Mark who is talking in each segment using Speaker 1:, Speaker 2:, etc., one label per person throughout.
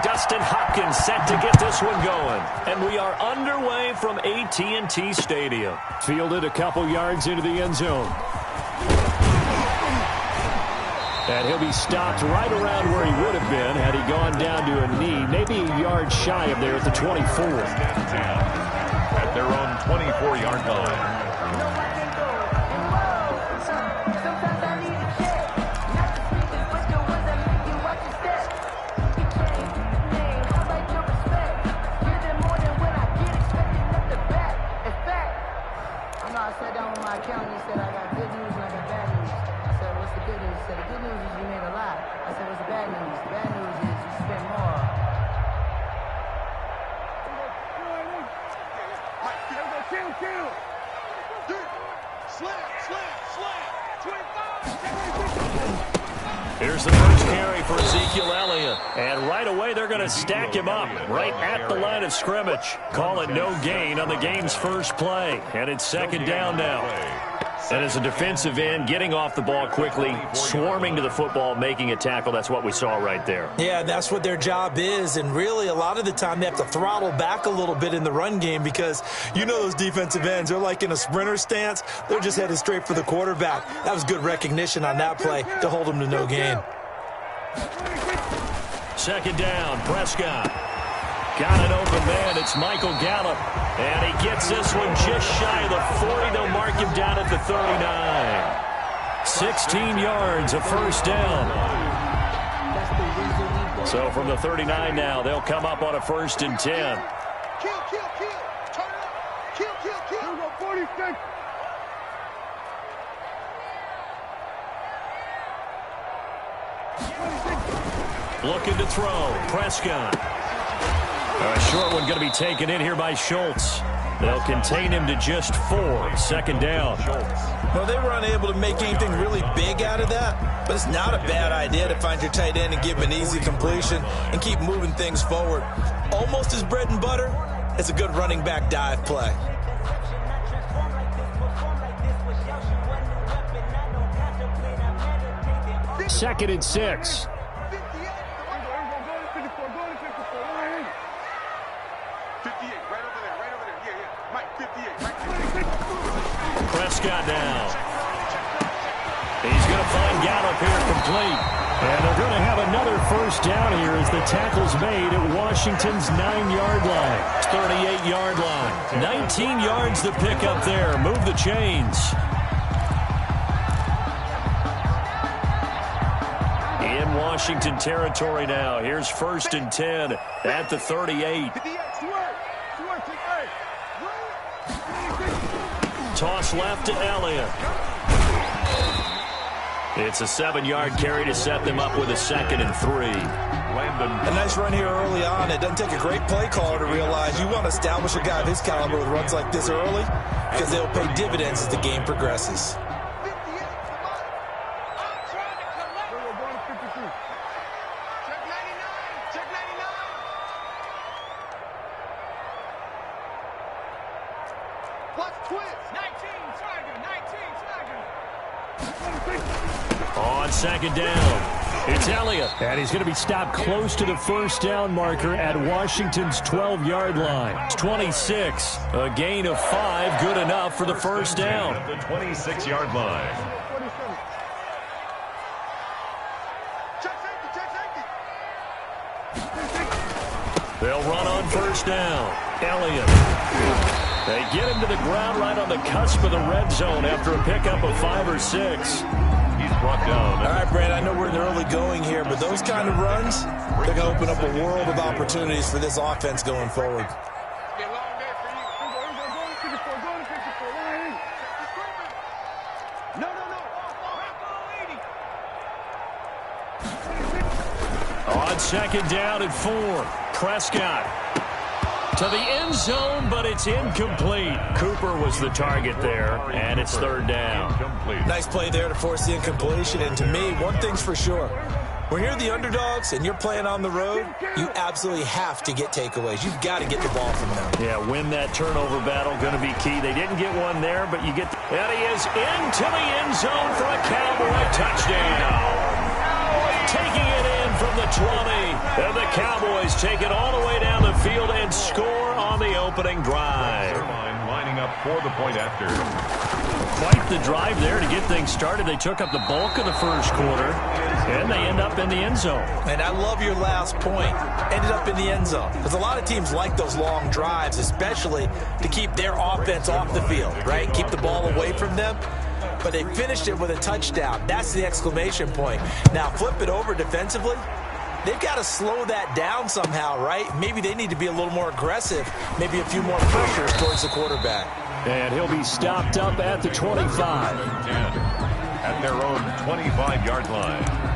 Speaker 1: Dustin Hopkins set to get this one going. And we are underway from AT&T Stadium. Fielded a couple yards into the end zone. And he'll be stopped right around where he would have been had he gone down to a knee, maybe a yard shy of there at the 24.
Speaker 2: At their own 24-yard line.
Speaker 1: Here's the first carry for Ezekiel Elliott. And right away, they're going to stack him up right at the line of scrimmage. Call it no gain on the game's first play. And it's second down now. And as a defensive end, getting off the ball quickly, swarming to the football, making a tackle, that's what we saw right there.
Speaker 3: Yeah, that's what their job is. And really, a lot of the time, they have to throttle back a little bit in the run game because you know those defensive ends, they're like in a sprinter stance. They're just headed straight for the quarterback. That was good recognition on that play to hold them to no gain.
Speaker 1: Second down, Prescott. Got an open man. It's Michael Gallup. And he gets this one just shy of the 40. They'll mark him down at the 39. 16 yards, a first down. So from the 39 now, they'll come up on a 1st and 10.
Speaker 4: Kill. Turn it up. Kill. Here we go, 46.
Speaker 1: Looking to throw. Prescott. A short one going to be taken in here by Schultz. They'll contain him to just 4. Second down.
Speaker 3: Well, they were unable to make anything really big out of that, but it's not a bad idea to find your tight end and give him an easy completion and keep moving things forward. Almost his bread and butter. It's a good running back dive play.
Speaker 1: Second and 6. Prescott now. He's going to find Gallup here complete. And they're going to have another first down here as the tackle's made at Washington's 9-yard line. 38-yard line. 19 yards to pick up there. Move the chains. In Washington territory now. Here's 1st and 10 at the 38. Toss left to Elliott. It's a 7-yard carry to set them up with a 2nd and 3.
Speaker 3: A nice run here early on. It doesn't take a great play caller to realize you want to establish a guy of his caliber with runs like this early because they'll pay dividends as the game progresses.
Speaker 1: On second down, it's Elliott. And he's going to be stopped close to the first down marker at Washington's 12-yard line. It's 26. A gain of 5, good enough for the first down.
Speaker 2: At the 26-yard line.
Speaker 1: They'll run on first down. Elliott. They get him to the ground right on the cusp of the red zone after a pickup of 5 or 6.
Speaker 2: He's brought down.
Speaker 3: All right, Brad, I know we're in the early going here, but those kind of runs, they're going to open up a world of opportunities for this offense going forward.
Speaker 1: On second down and 4, Prescott to the end zone, but it's incomplete. Cooper was the target there, and it's 3rd down.
Speaker 3: Nice play there to force the incompletion, and to me, one thing's for sure. When you're the underdogs and you're playing on the road, you absolutely have to get takeaways. You've got to get the ball from them.
Speaker 1: Yeah, win that turnover battle, going to be key. They didn't get one there, but you get... And he is into the end zone for a Cowboy touchdown. Taking it in from the 20. And the Cowboys take it all the way down the field and score on the opening drive.
Speaker 2: Lining up for the point after.
Speaker 1: Quite the drive there to get things started. They took up the bulk of the first quarter, and they end up in the end zone.
Speaker 3: And I love your last point. Ended up in the end zone. Because a lot of teams like those long drives, especially to keep their offense off the field, right? Keep the ball away from them. But they finished it with a touchdown. That's the exclamation point. Now flip it over defensively. They've got to slow that down somehow, right? Maybe they need to be a little more aggressive. Maybe a few more pressures towards the quarterback.
Speaker 1: And he'll be stopped up at the 25.
Speaker 2: 10 at their own 25-yard line.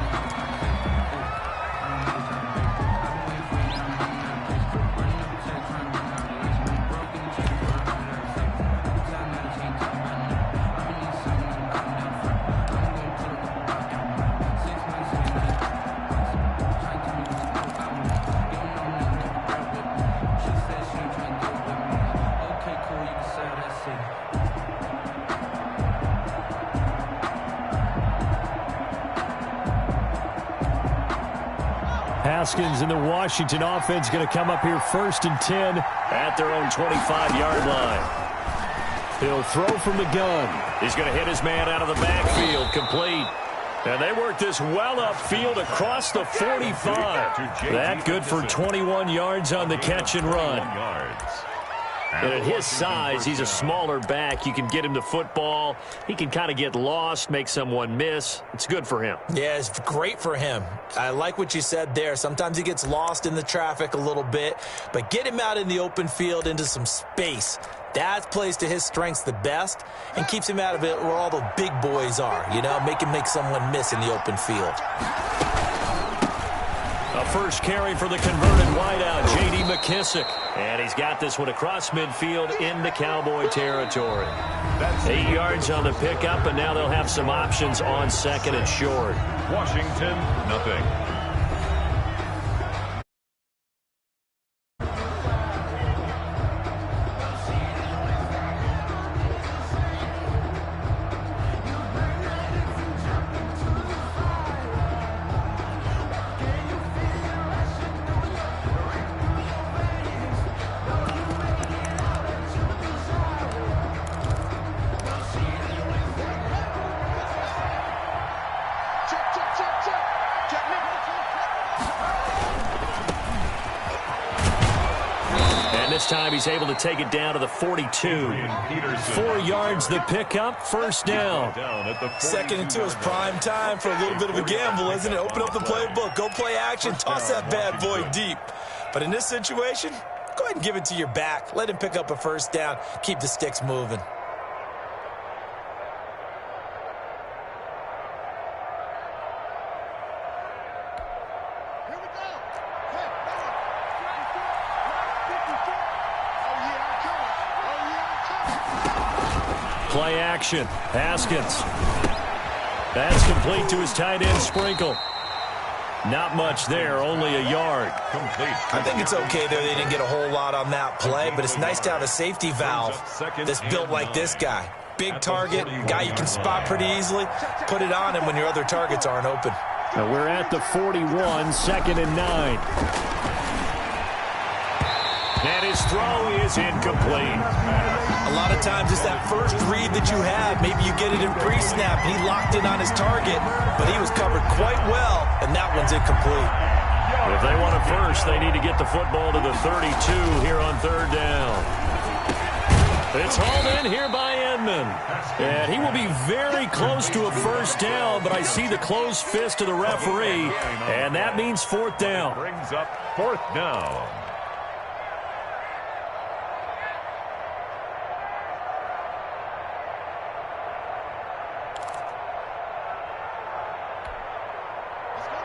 Speaker 1: Haskins and the Washington offense going to come up here 1st and 10 at their own 25-yard line. He'll throw from the gun. He's going to hit his man out of the backfield, complete. And they work this well upfield across the 45. That good for 21 yards on the catch and run. And at his size, he's a smaller back. You can get him the football. He can kind of get lost, make someone miss. It's good for him.
Speaker 3: Yeah, it's great for him. I like what you said there. Sometimes he gets lost in the traffic a little bit, but get him out in the open field into some space. That plays to his strengths the best and keeps him out of it where all the big boys are, you know, make someone miss in the open field.
Speaker 1: A first carry for the converted wideout, J.D. McKissick. And he's got this one across midfield into Cowboy territory. 8 yards on the pickup, and now they'll have some options on 2nd and short.
Speaker 2: Washington, nothing.
Speaker 1: This time he's able to take it down to the 42. 4 yards the pickup, first down.
Speaker 3: 2nd and 2 is prime time for a little bit of a gamble, isn't it? Open up the playbook, go play action, toss that bad boy deep. But in this situation, go ahead and give it to your back. Let him pick up a first down. Keep the sticks moving.
Speaker 1: Play action. Haskins. That's complete to his tight end, Sprinkle. Not much there, only a yard.
Speaker 3: Complete. I think it's okay there. They didn't get a whole lot on that play, but it's nice to have a safety valve that's built like this guy. Big target, guy you can spot pretty easily. Put it on him when your other targets aren't open.
Speaker 1: Now we're at the 41, 2nd and 9. And his throw is incomplete.
Speaker 3: A lot of times it's that first read that you have. Maybe you get it in pre-snap. He locked in on his target, but he was covered quite well, and that one's incomplete.
Speaker 1: If they want it first, they need to get the football to the 32 here on 3rd down. It's hauled in here by Edmond. And he will be very close to a first down, but I see the closed fist of the referee, and that means 4th down.
Speaker 2: Brings up 4th down.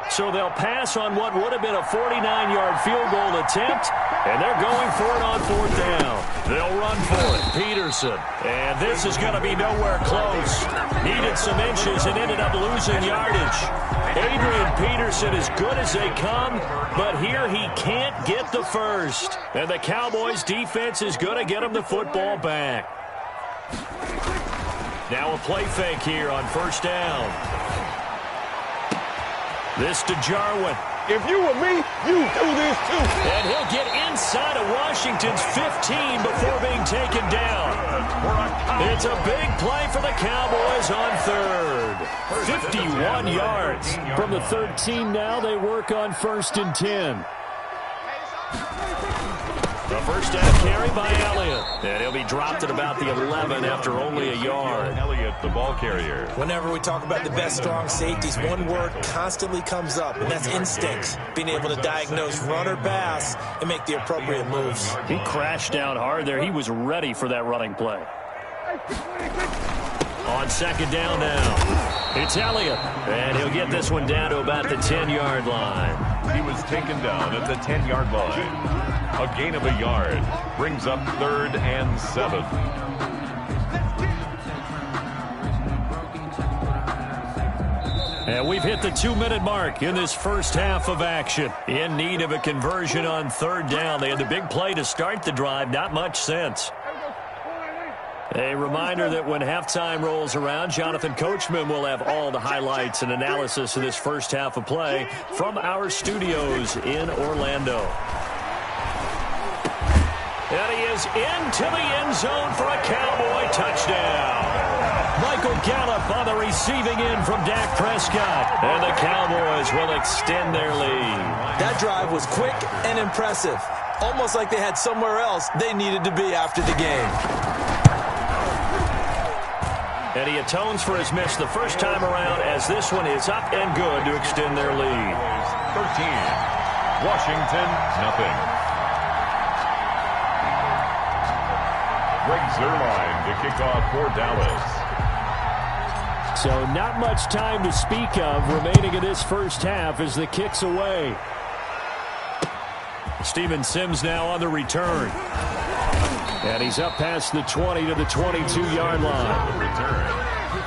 Speaker 1: So they'll pass on what would have been a 49-yard field goal attempt, and they're going for it on 4th down. They'll run for it. Peterson. And this is going to be nowhere close. Needed some inches and ended up losing yardage. Adrian Peterson as good as they come, but here he can't get the first. And the Cowboys defense is going to get him the football back. Now a play fake here on 1st down. This to Jarwin.
Speaker 2: If you were me, you do this too.
Speaker 1: And he'll get inside of Washington's 15 before being taken down. It's a big play for the Cowboys on third. 51 yards.
Speaker 5: From the 13 now, they work on 1st and 10.
Speaker 1: The first down carry by Elliott. And he'll be dropped at about the 11 after only a yard.
Speaker 2: Elliott, the ball carrier.
Speaker 3: Whenever we talk about the best strong safeties, one word constantly comes up, and that's instincts. Being able to diagnose run or pass and make the appropriate moves.
Speaker 1: He crashed down hard there. He was ready for that running play. On second down now, it's Elliott. And he'll get this one down to about the 10-yard line.
Speaker 2: He was taken down at the 10-yard line. A gain of a yard brings up 3rd and 7.
Speaker 1: And we've hit the 2-minute mark in this first half of action. In need of a conversion on 3rd down. They had the big play to start the drive. Not much sense. A reminder that when halftime rolls around, Jonathan Coachman will have all the highlights and analysis of this first half of play from our studios in Orlando. And he is into the end zone for a Cowboy touchdown. Michael Gallup on the receiving end from Dak Prescott. And the Cowboys will extend their lead.
Speaker 3: That drive was quick and impressive. Almost like they had somewhere else they needed to be after the game.
Speaker 1: And he atones for his miss the first time around as this one is up and good to extend their lead.
Speaker 2: 13. Washington, nothing. Greg Zuerlein to kick off for Dallas.
Speaker 5: So not much time to speak of remaining in this first half as the kick's away.
Speaker 1: Steven Sims now on the return. And he's up past the 20 to the 22-yard line.
Speaker 2: Return.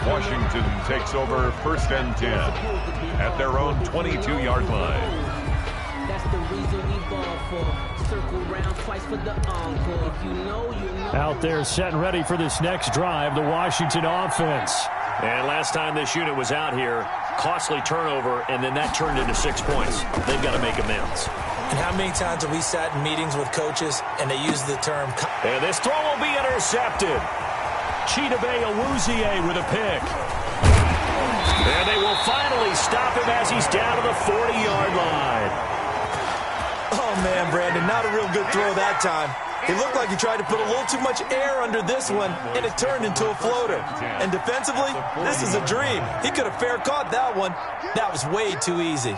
Speaker 2: Washington takes over 1st and 10 at their own 22-yard line.
Speaker 6: That's the reason we ball for. Circle round twice for the encore. If you know, you know.
Speaker 5: Out there set and ready for this next drive, the Washington offense.
Speaker 1: And last time this unit was out here, costly turnover, and then that turned into 6 points. They've got to make amends.
Speaker 3: And how many times have we sat in meetings with coaches and they use the term...
Speaker 1: And this throw will be intercepted. Chidobe Awuzie with a pick. And they will finally stop him as he's down to the 40-yard line.
Speaker 3: Oh, man, Brandon, not a real good throw that time. It looked like he tried to put a little too much air under this one, and it turned into a floater. And defensively, this is a dream. He could have fair caught that one. That was way too easy.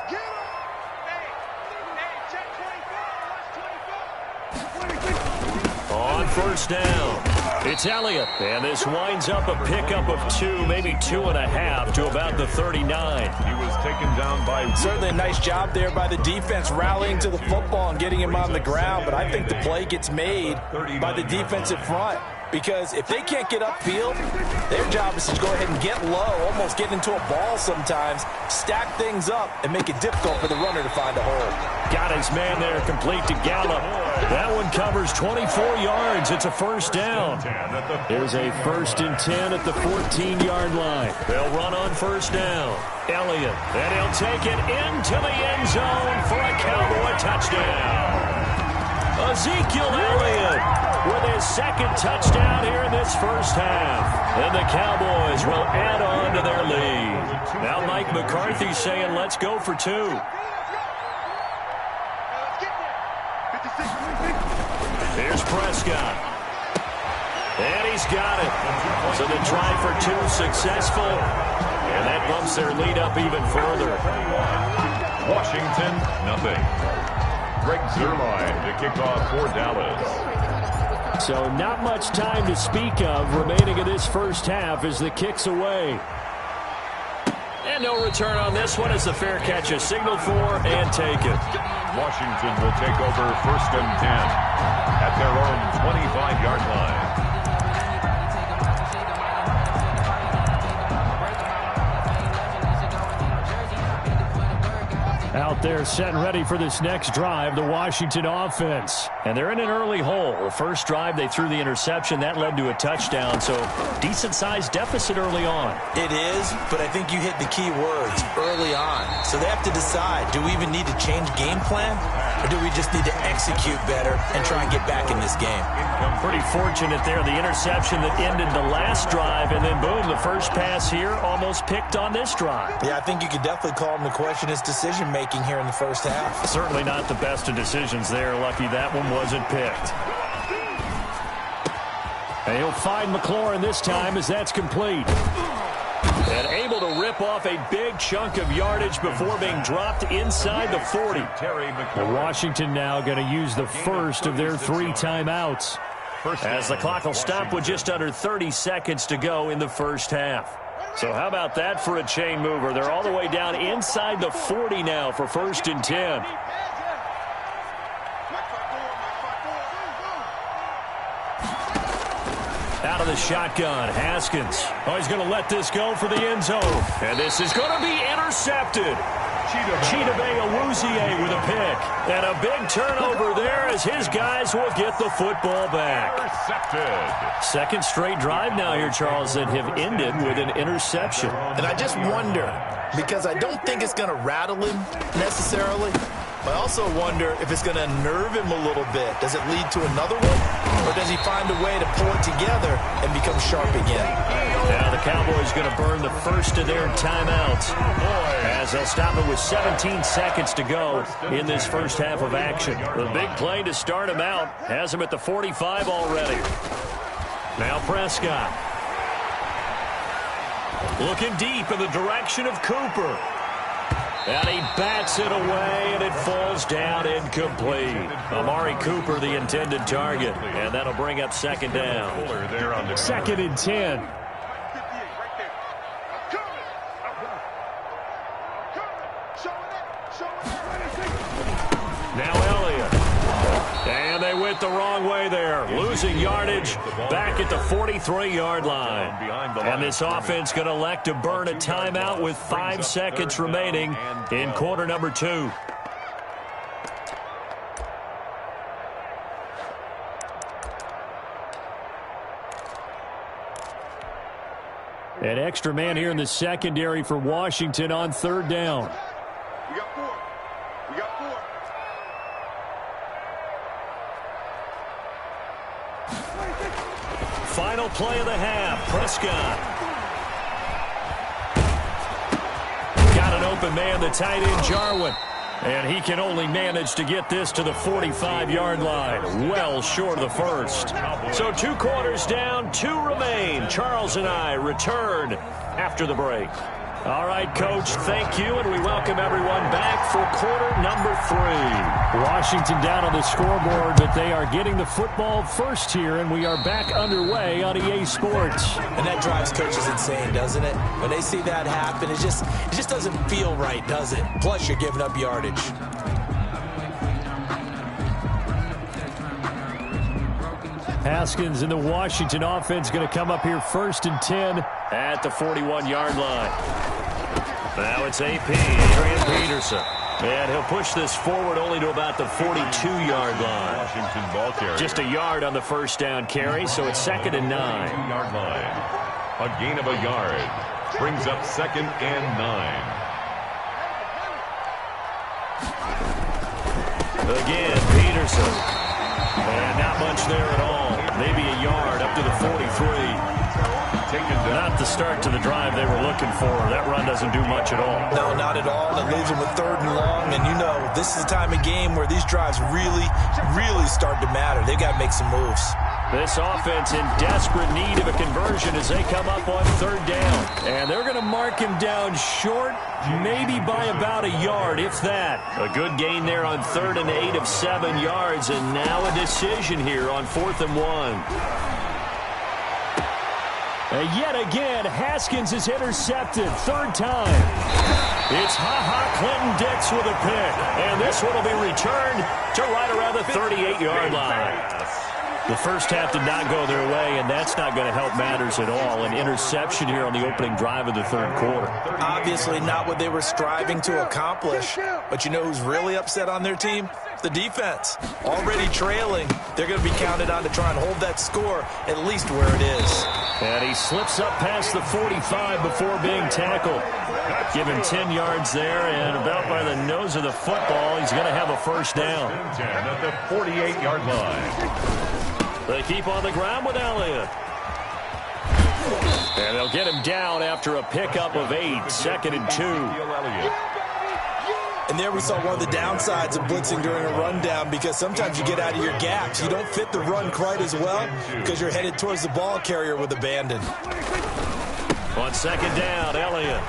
Speaker 1: On first down, it's Elliott. And this winds up a pickup of 2, maybe 2.5 to about the 39.
Speaker 2: He was taken down by...
Speaker 3: Certainly a nice job there by the defense rallying to the football and getting him on the ground, but I think the play gets made by the defensive front. Because if they can't get upfield, their job is to go ahead and get low, almost get into a ball sometimes, stack things up, and make it difficult for the runner to find a hole.
Speaker 1: Got his man there, complete to Gallup. That one covers 24 yards. It's a first down.
Speaker 5: There's a 1st and 10 at the 14-yard line.
Speaker 1: They'll run on first down. Elliott, and he'll take it into the end zone for a Cowboy touchdown. Ezekiel Elliott with his second touchdown here in this first half. And the Cowboys will add on to their lead. Now Mike McCarthy saying, let's go for 2. Here's Prescott. And he's got it. So the try for 2 successful. And that bumps their lead up even further.
Speaker 2: Washington, nothing. Greg Zuerlein to kick off for Dallas.
Speaker 5: So not much time to speak of remaining in this first half as the kick's away.
Speaker 1: And no return on this one as the fair catch is signaled for and taken.
Speaker 2: Washington will take over 1st and 10 at their own 25-yard line.
Speaker 5: Out there set and ready for this next drive, the Washington offense.
Speaker 1: And they're in an early hole. The first drive, they threw the interception. That led to a touchdown, so decent-sized deficit early on.
Speaker 3: It is, but I think you hit the key words, early on. So they have to decide, do we even need to change game plan, or do we just need to execute better and try and get back in this game?
Speaker 1: Pretty fortunate there. The interception that ended the last drive, and then boom, the first pass here almost picked on this drive.
Speaker 3: Yeah, I think you could definitely call him to question his decision-making here in the first half.
Speaker 1: Certainly not the best of decisions there. Lucky that one wasn't picked.
Speaker 5: And he'll find McLaurin this time as that's complete.
Speaker 1: And able to rip off a big chunk of yardage before being dropped inside the 40.
Speaker 5: Well, Washington now going to use the first of their 3 timeouts.
Speaker 1: As the clock will stop with just under 30 seconds to go in the first half. So how about that for a chain mover? They're all the way down inside the 40 now for 1st and 10. Out of the shotgun, Haskins. Oh, he's going to let this go for the end zone. And this is going to be intercepted. Chidobe Awuzie with a pick. And a big turnover there as his guys will get the football back.
Speaker 2: Intercepted.
Speaker 1: Second straight drive now here, Charles, that have ended with an interception.
Speaker 3: And I just wonder, because I don't think it's going to rattle him necessarily, but I also wonder if it's going to nerve him a little bit. Does it lead to another one? Or does he find a way to pull it together and become sharp again?
Speaker 1: Now the Cowboys going to burn the first of their timeouts as they'll stop it with 17 seconds to go in this first half of action. The big play to start him out has him at the 45 already. Now Prescott. Looking deep in the direction of Cooper. And he bats it away, and it falls down incomplete. Amari Cooper, the intended target. And that'll bring up second down.
Speaker 5: 2nd and 10.
Speaker 1: Now Elliott. And they went the wrong way there. Losing yardage back at the 43-yard line. And this offense going to elect to burn a timeout with 5 seconds remaining in quarter number 2.
Speaker 5: An extra man here in the secondary for Washington on 3rd down.
Speaker 4: We got 4. We got 4.
Speaker 1: Final play of the half. Prescott. Got an open man, the tight end, Jarwin. And he can only manage to get this to the 45-yard line. Well short of the first. So 2 quarters down, 2 remain. Charles and I return after the break. All right, Coach, thank you, and we welcome everyone back for quarter number 3.
Speaker 5: Washington down on the scoreboard, but they are getting the football first here, and we are back underway on EA Sports.
Speaker 3: And that drives coaches insane, doesn't it? When they see that happen, it just doesn't feel right, does it? Plus, you're giving up yardage.
Speaker 5: Haskins and the Washington offense going to come up here 1st and 10
Speaker 1: at the 41-yard line. Now it's AP, Adrian Peterson. And he'll push this forward only to about the 42-yard line.
Speaker 2: Washington ball carrier.
Speaker 1: Just a yard on the first down carry, so it's 2nd and 9.
Speaker 2: 2-yard line. A gain of a yard. Brings up 2nd and 9.
Speaker 1: Again, Peterson. And not much there at all. Maybe a yard up to the 43. Not the start to the drive they were looking for. That run doesn't do much at all.
Speaker 3: No, not at all. It leaves them with 3rd and long. And you know, this is the time of game where these drives really start to matter. They've got to make some moves.
Speaker 1: This offense in desperate need of a conversion as they come up on 3rd down. And they're going to mark him down short, maybe by about a yard, if that. A good gain there on 3rd and 8 of 7 yards. And now a decision here on 4th and 1.
Speaker 5: And yet again, Haskins is intercepted. 3rd time.
Speaker 1: It's Clinton Dix with a pick. And this one will be returned to right around the 38-yard line. The first half did not go their way, and that's not going to help matters at all. An interception here on the opening drive of the third quarter.
Speaker 3: Obviously not what they were striving to accomplish. But you know who's really upset on their team? The defense. Already trailing. They're going to be counted on to try and hold that score at least where it is.
Speaker 1: And he slips up past the 45 before being tackled. Given 10 yards there, and about by the nose of the football, he's going to have a first down.
Speaker 2: 10 at the 48-yard line.
Speaker 1: They keep on the ground with Elliott. And they'll get him down after a pickup of 8, 2nd and 2.
Speaker 3: And there we saw one of the downsides of blitzing during a rundown, because sometimes you get out of your gaps. You don't fit the run quite as well because you're headed towards the ball carrier with abandon.
Speaker 1: On second down, Elliott.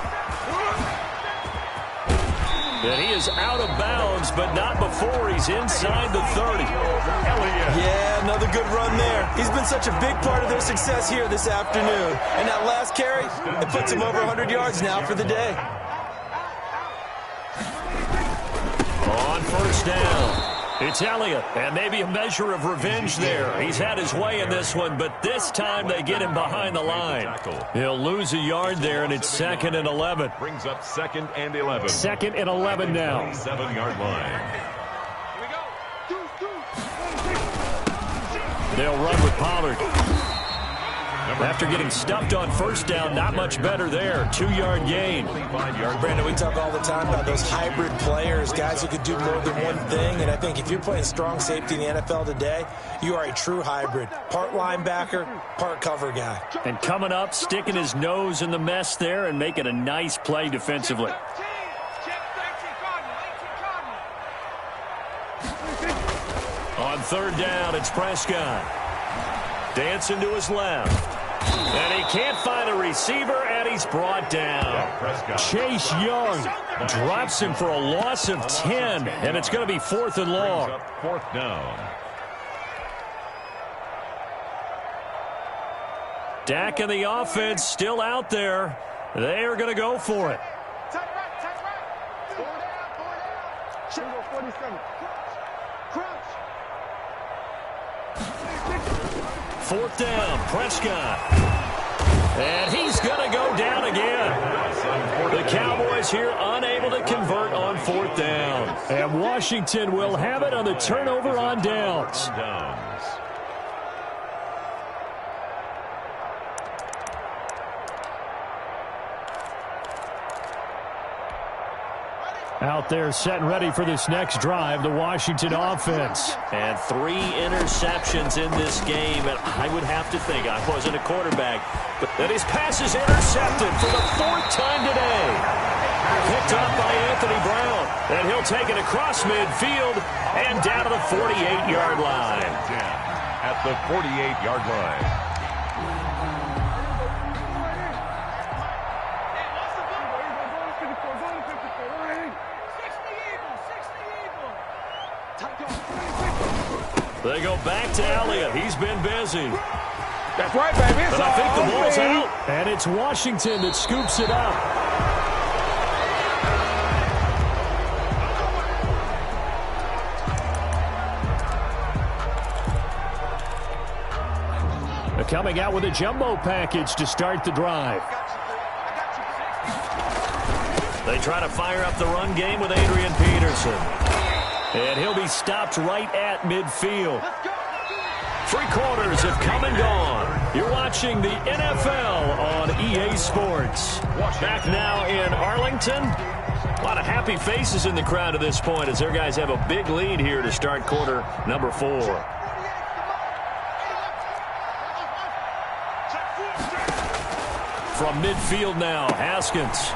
Speaker 1: And he is out of bounds, but not before he's inside the 30. Elliott.
Speaker 3: Yeah, another good run there. He's been such a big part of their success here this afternoon. And that last carry, it puts him over 100 yards now for the day.
Speaker 1: On first down, it's Elliott, and maybe a measure of revenge there. He's had his way in this one, but this time they get him behind the line. He'll lose a yard there, and it's 2nd and 11.
Speaker 2: Brings up 2nd and 11.
Speaker 1: 2nd and 11 now.
Speaker 2: 7-yard line.
Speaker 1: They'll run with Pollard. After getting stuffed on first down, not much better there. 2-yard gain.
Speaker 3: Brandon, we talk all the time about those hybrid players, guys who could do more than one thing. And I think if you're playing strong safety in the NFL today, you are a true hybrid. Part linebacker, part cover guy.
Speaker 1: And coming up, sticking his nose in the mess there and making a nice play defensively. On third down, it's Prescott. Dancing to his left. And he can't find a receiver, and he's brought down. Chase Young drops him for a loss of 10, and it's going to be 4th and long.
Speaker 2: 4th down.
Speaker 1: Dak and the offense still out there. They are going to go for it. Fourth down, Prescott. And he's going to go down again. The Cowboys here unable to convert on 4th down. And Washington will have it on the turnover on downs. Out there set and ready for this next drive, the Washington offense. And 3 interceptions in this game, and I would have to think, I wasn't a quarterback, but that his pass is intercepted for the 4th time today. Picked up by Anthony Brown, and he'll take it across midfield and down to the 48-yard line.
Speaker 2: At the 48-yard line.
Speaker 1: They go back to Elliott. He's been busy.
Speaker 4: That's right, baby.
Speaker 1: But I think the ball's out. And it's Washington that scoops it up. They're coming out with a jumbo package to start the drive. They try to fire up the run game with Adrian Peterson. And he'll be stopped right at midfield. 3 quarters have come and gone. You're watching the NFL on EA Sports. Back now in Arlington. A lot of happy faces in the crowd at this point as their guys have a big lead here to start quarter number 4. From midfield now, Haskins.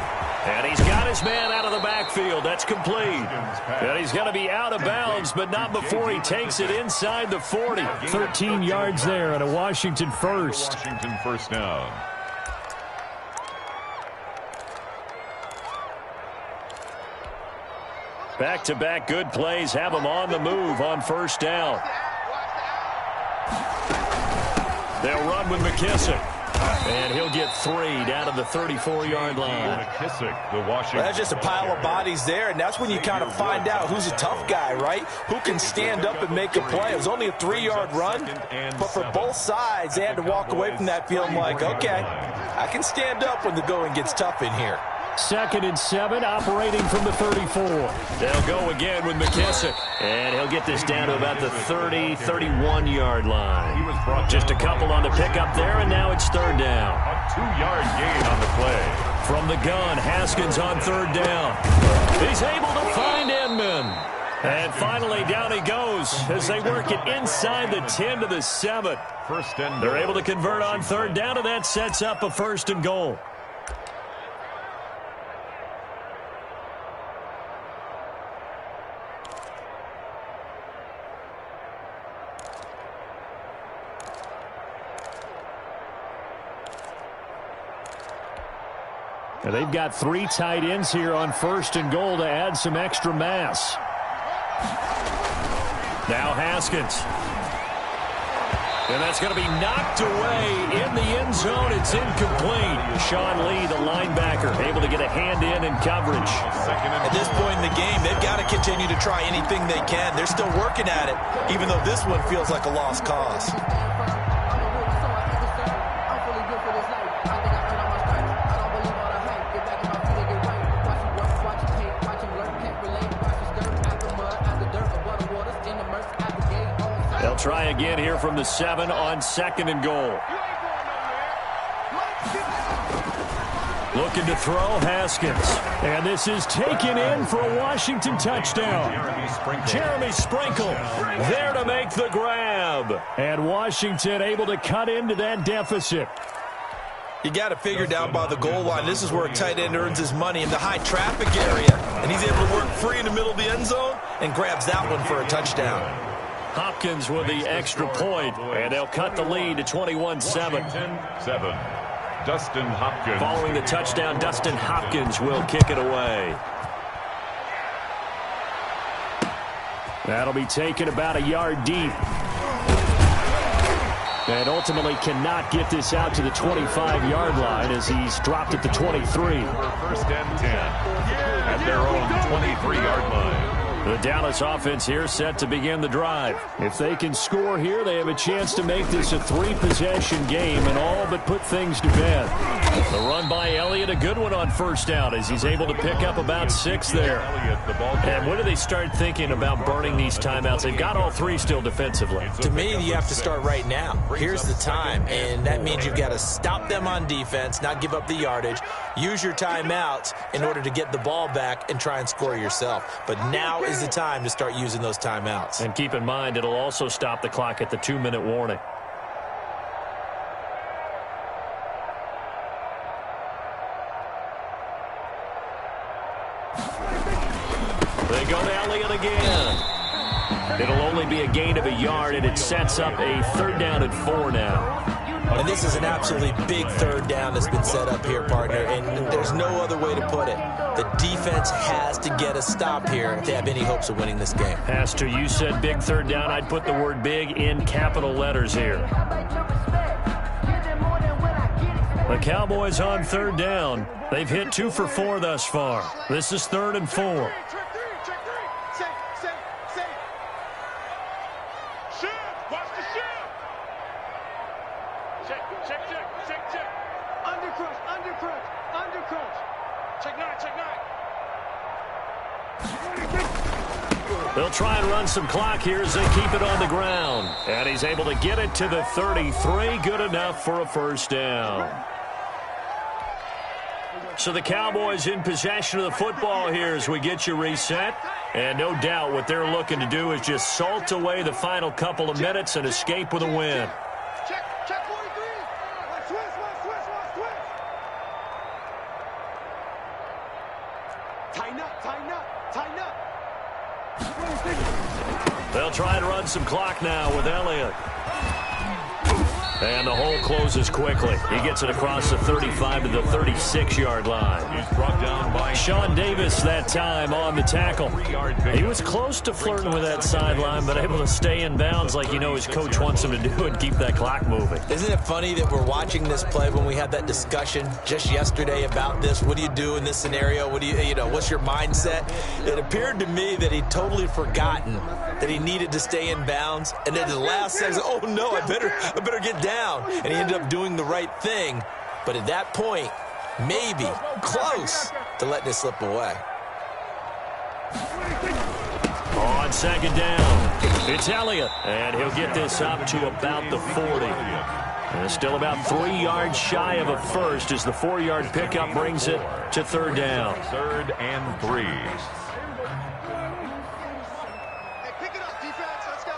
Speaker 1: And he's got his man out of the backfield. That's complete. And he's going to be out of bounds, but not before he takes it inside the 40. 13 yards there and a Washington first.
Speaker 2: Washington first down.
Speaker 1: Back-to-back good plays have him on the move on first down. They'll run with McKissick. And he'll get 3 down to the 34-yard line.
Speaker 3: Well, that's just a pile of bodies there, and that's when you kind of find out who's a tough guy, right? Who can stand up and make a play. It was only a 3-yard run, but for both sides, they had to walk away from that feeling like, okay, I can stand up when the going gets tough in here.
Speaker 5: 2nd and 7, operating from the 34.
Speaker 1: They'll go again with McKissick. And he'll get this down to about the 30, 31-yard line. Just a couple on the pickup there, and now it's 3rd down.
Speaker 2: A 2-yard gain on the play.
Speaker 1: From the gun, Haskins on 3rd down. He's able to find Inman. And finally, down he goes as they work it inside the 10 to the 7. They're able to convert on 3rd down, and that sets up a 1st and goal.
Speaker 5: Now they've got 3 tight ends here on 1st and goal to add some extra mass.
Speaker 1: Now Haskins. And that's going to be knocked away in the end zone. It's incomplete. Sean Lee, the linebacker, able to get a hand in coverage.
Speaker 3: At this point in the game, they've got to continue to try anything they can. They're still working at it, even though this one feels like a lost cause.
Speaker 1: Try again here from the 7 on 2nd and goal. Looking to throw, Haskins. And this is taken in for a Washington touchdown. Jeremy Sprinkle there to make the grab.
Speaker 5: And Washington able to cut into that deficit.
Speaker 3: You got to figure down by the goal line. This is where a tight end earns his money in the high traffic area. And he's able to work free in the middle of the end zone and grabs that one for a touchdown.
Speaker 1: Hopkins with the extra point, and they'll cut the lead to 21-7.
Speaker 2: 7. Dustin Hopkins.
Speaker 1: Following the touchdown, Dustin Hopkins will kick it away.
Speaker 5: That'll be taken about a yard deep. And ultimately cannot get this out to the 25-yard line as he's dropped at the 23.
Speaker 2: 1st and 10 at their own 23-yard line.
Speaker 1: The Dallas offense here set to begin the drive.
Speaker 5: If they can score here, they have a chance to make this a 3-possession game and all but put things to bed.
Speaker 1: The run by Elliott, a good one on 1st down as he's able to pick up about 6 there. And when do they start thinking about burning these timeouts? They've got all 3 still defensively.
Speaker 3: To me, you have to start right now. Here's the time, and that means you've got to stop them on defense, not give up the yardage, use your timeouts in order to get the ball back and try and score yourself. But now is the time to start using those timeouts.
Speaker 1: And keep in mind, it'll also stop the clock at the 2-minute warning. They go to Elliott again. It'll only be a gain of a yard, and it sets up a 3rd down and 4 now.
Speaker 3: And this is an absolutely big 3rd down that's been set up here, partner, and there's no other way to put it. The defense has to get a stop here if they have any hopes of winning this game.
Speaker 1: Pastor, you said big 3rd down. I'd put the word big in capital letters here. The Cowboys on 3rd down. They've hit 2 for 4 thus far. This is 3rd and 4. They'll try and run some clock here as they keep it on the ground. And he's able to get it to the 33. Good enough for a 1st down. So the Cowboys in possession of the football here as we get you reset. And no doubt what they're looking to do is just salt away the final couple of minutes and escape with a win.
Speaker 4: Check 43. Switch. Tighten up.
Speaker 1: They'll try and run some clock now with Elliott. And the hole closes quickly. He gets it across the 35 to the 36-yard line.
Speaker 2: He's brought down by
Speaker 1: Sean Davis that time on the tackle. He was close to flirting with that sideline, but able to stay in bounds like you know his coach wants him to do and keep that clock moving.
Speaker 3: Isn't it funny that we're watching this play when we had that discussion just yesterday about this? What do you do in this scenario? What do you know, what's your mindset? It appeared to me that he'd totally forgotten that he needed to stay in bounds, and then the last says, oh no, I better get down. And he ended up doing the right thing. But at that point, maybe close to letting it slip away.
Speaker 1: On second down, it's Elliott, and he'll get this up to about the 40. And still about 3 yards shy of a first as the 4-yard pickup brings it to third down.
Speaker 2: 3rd and 3.
Speaker 4: Hey, pick it up, defense. Let's go.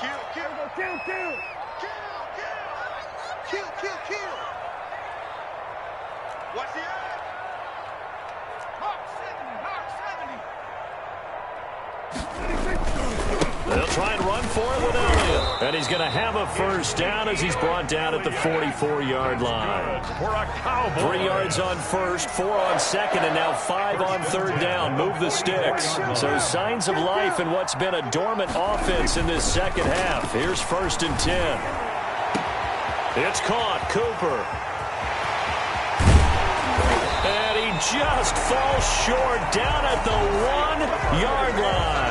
Speaker 4: Kill. Kill. Watch the eye. Mark 70.
Speaker 1: They'll try and run for it with Elliott. And he's going to have a first down as he's brought down at the 44-yard line.
Speaker 2: For a Cowboy.
Speaker 1: 3 yards on first, 4 on second, and now 5 on third down. Move the sticks. So signs of life in what's been a dormant offense in this second half. Here's 1st and 10. It's caught. Cooper. And he just falls short down at the 1-yard line.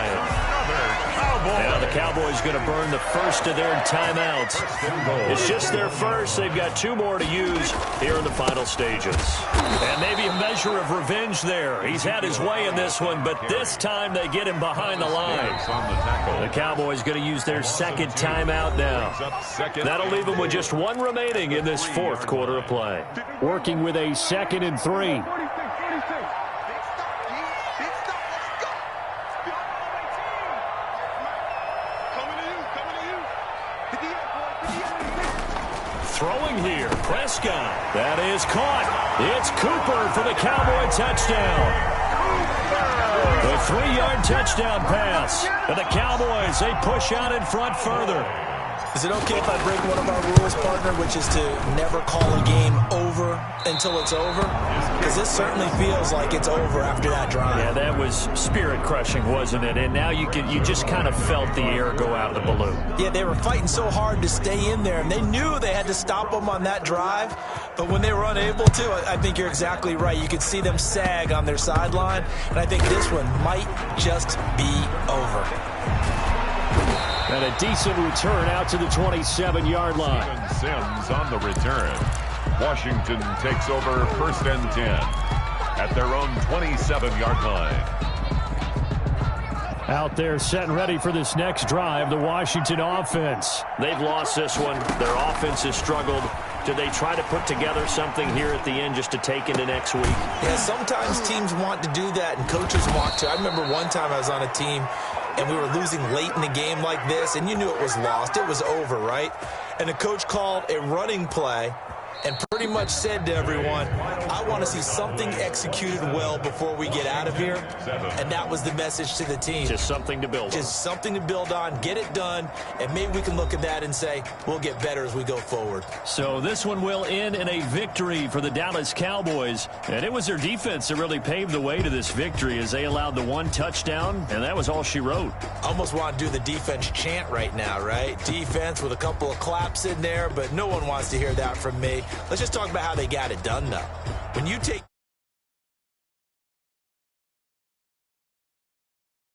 Speaker 1: Now the Cowboys going to burn the first of their timeouts. It's just their first. They've got 2 more to use here in the final stages. And maybe a measure of revenge there. He's had his way in this one, but this time they get him behind the line. The Cowboys going to use their 2nd timeout now. That'll leave them with just 1 remaining in this 4th quarter of play.
Speaker 5: Working with a 2nd and 3.
Speaker 1: Throwing here, Prescott. That is caught. It's Cooper for the Cowboy touchdown. The 3-yard touchdown pass. And the Cowboys, they push out in front further.
Speaker 3: Is it okay if I break one of our rules, partner, which is to never call a game over until it's over? Because this certainly feels like it's over after that drive.
Speaker 1: Yeah, that was spirit-crushing, wasn't it? And now you just kind of felt the air go out of the balloon.
Speaker 3: Yeah, they were fighting so hard to stay in there, and they knew they had to stop them on that drive. But when they were unable to, I think you're exactly right. You could see them sag on their sideline, and I think this one might just be over.
Speaker 5: And a decent return out to the 27-yard line.
Speaker 2: Sims on the return. Washington takes over 1st and 10 at their own 27-yard line.
Speaker 5: Out there set and ready for this next drive, the Washington offense.
Speaker 1: They've lost this one. Their offense has struggled. Do they try to put together something here at the end just to take into next week?
Speaker 3: Yeah, sometimes teams want to do that, and coaches want to. I remember one time I was on a team, and we were losing late in the game like this, and you knew it was lost. It was over, right? And the coach called a running play and pretty much said to everyone, I want to see something executed well before we get out of here. And that was the message to the team.
Speaker 1: Just something to build on.
Speaker 3: Just something to build on, get it done, and maybe we can look at that and say, we'll get better as we go forward.
Speaker 1: So this one will end in a victory for the Dallas Cowboys. And it was their defense that really paved the way to this victory as they allowed the 1 touchdown, and that was all she wrote.
Speaker 3: Almost want to do the defense chant right now, right? Defense with a couple of claps in there, but no one wants to hear that from me. Let's just talk about how they got it done, though. When you take